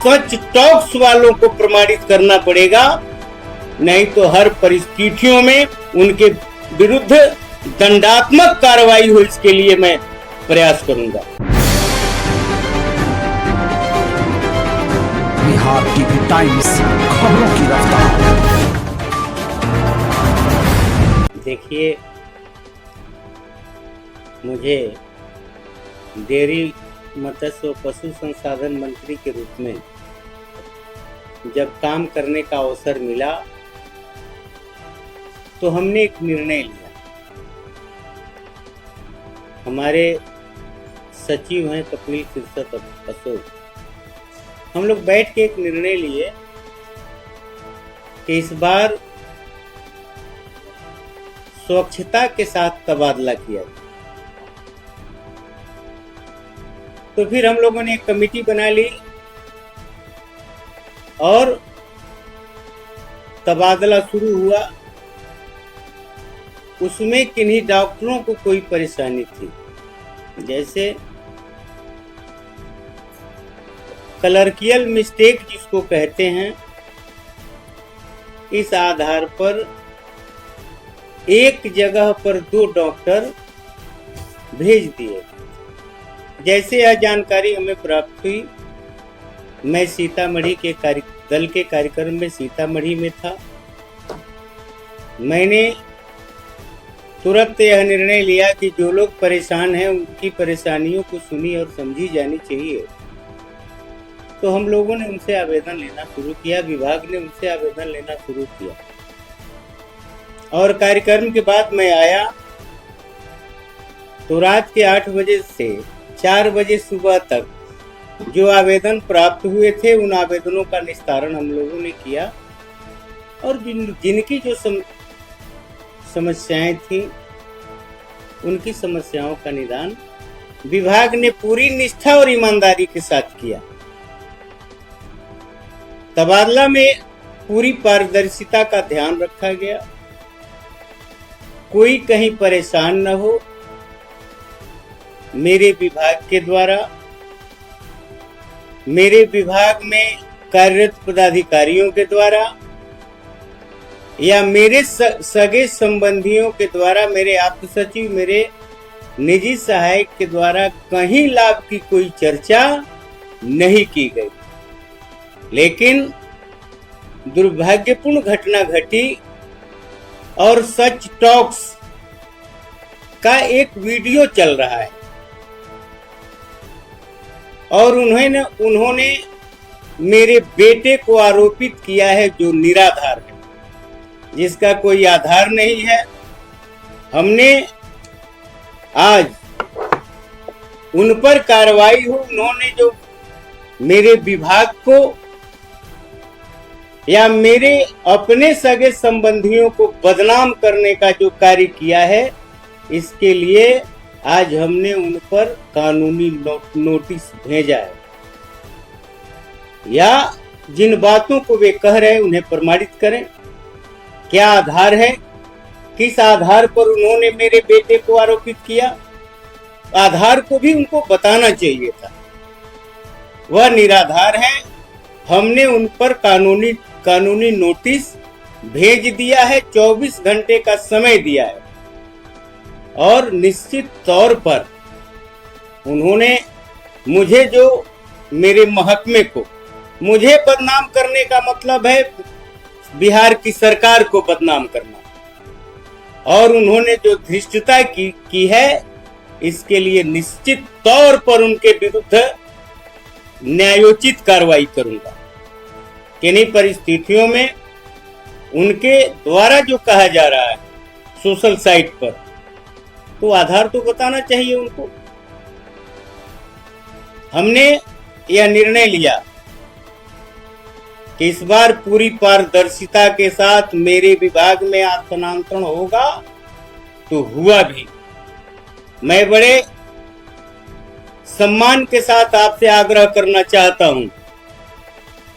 सच talks वालों को प्रमाणित करना पड़ेगा, नहीं तो हर परिस्थितियों में उनके विरुद्ध दंडात्मक कार्रवाई हो, इसके लिए मैं प्रयास करूंगा। बिहार टीवी टाइम्स, खबरों की रफ्तार। देखिए, मुझे डेयरी मत्स्य व पशु संसाधन मंत्री के रूप में जब काम करने का अवसर मिला तो हमने एक निर्णय लिया। हमारे सचिव हैं कपिल शीर्षत अशोक, हम लोग बैठ के एक निर्णय लिए कि इस बार स्वच्छता के साथ तबादला किया जाए। तो फिर हम लोगों ने एक कमेटी बना ली और तबादला शुरू हुआ। उसमें किन्हीं डॉक्टरों को कोई परेशानी थी, जैसे क्लर्कियल मिस्टेक जिसको कहते हैं, इस आधार पर एक जगह पर 2 डॉक्टर भेज दिए। जैसे यह जानकारी हमें प्राप्त हुई, मैं सीतामढ़ी के दल के कार्यक्रम में सीतामढ़ी में था। मैंने तुरंत यह निर्णय लिया कि जो लोग परेशान हैं उनकी परेशानियों को सुनी और समझी जानी चाहिए। तो हम लोगों ने उनसे आवेदन लेना शुरू किया, विभाग ने उनसे आवेदन लेना शुरू किया। और कार्यक्रम के बाद मैं आया तो रात के 8 बजे से 4 बजे सुबह तक जो आवेदन प्राप्त हुए थे उन आवेदनों का निस्तारण हम लोगों ने किया और जिनकी जो समस्याएं थी उनकी समस्याओं का निदान विभाग ने पूरी निष्ठा और ईमानदारी के साथ किया। तबादला में पूरी पारदर्शिता का ध्यान रखा गया, कोई कहीं परेशान न हो। मेरे विभाग के द्वारा, मेरे विभाग में कार्यरत पदाधिकारियों के द्वारा या मेरे सगे संबंधियों के द्वारा, मेरे आप्त सचिव, मेरे निजी सहायक के द्वारा कहीं लाभ की कोई चर्चा नहीं की गई। लेकिन दुर्भाग्यपूर्ण घटना घटी और सच टॉक्स का एक वीडियो चल रहा है और उन्होंने मेरे बेटे को आरोपित किया है जो निराधार है, जिसका कोई आधार नहीं है। हमने आज उन पर कार्रवाई हो, उन्होंने जो मेरे विभाग को या मेरे अपने सगे संबंधियों को बदनाम करने का जो कार्य किया है, इसके लिए आज हमने उन पर कानूनी नोटिस भेजा है। या जिन बातों को वे कह रहे हैं उन्हें प्रमाणित करें। क्या आधार है, किस आधार पर उन्होंने मेरे बेटे को आरोपित किया, आधार को भी उनको बताना चाहिए था। वह निराधार है, हमने उन पर कानूनी नोटिस भेज दिया है, 24 घंटे का समय दिया है और निश्चित तौर पर उन्होंने मुझे, जो मेरे महकमे को, मुझे बदनाम करने का मतलब है बिहार की सरकार को बदनाम करना, और उन्होंने जो धृष्टता की है, इसके लिए निश्चित तौर पर उनके विरुद्ध न्यायोचित कार्रवाई करूंगा। किन्हीं परिस्थितियों में उनके द्वारा जो कहा जा रहा है सोशल साइट पर, तो आधार तो बताना चाहिए उनको। हमने यह निर्णय लिया कि इस बार पूरी पारदर्शिता के साथ मेरे विभाग में स्थानांतरण होगा, तो हुआ भी। मैं बड़े सम्मान के साथ आपसे आग्रह करना चाहता हूं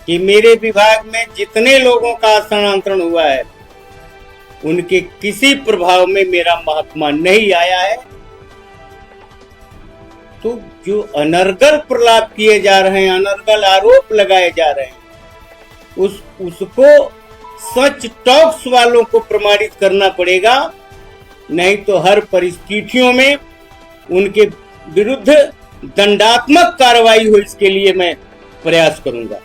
कि मेरे विभाग में जितने लोगों का स्थानांतरण हुआ है उनके किसी प्रभाव में मेरा महकमा नहीं आया है। तो जो अनर्गल प्रलाप किए जा रहे हैं, अनर्गल आरोप लगाए जा रहे हैं, उसको सच टॉक्स वालों को प्रमाणित करना पड़ेगा, नहीं तो हर परिस्थितियों में उनके विरुद्ध दंडात्मक कार्रवाई हो, इसके लिए मैं प्रयास करूंगा।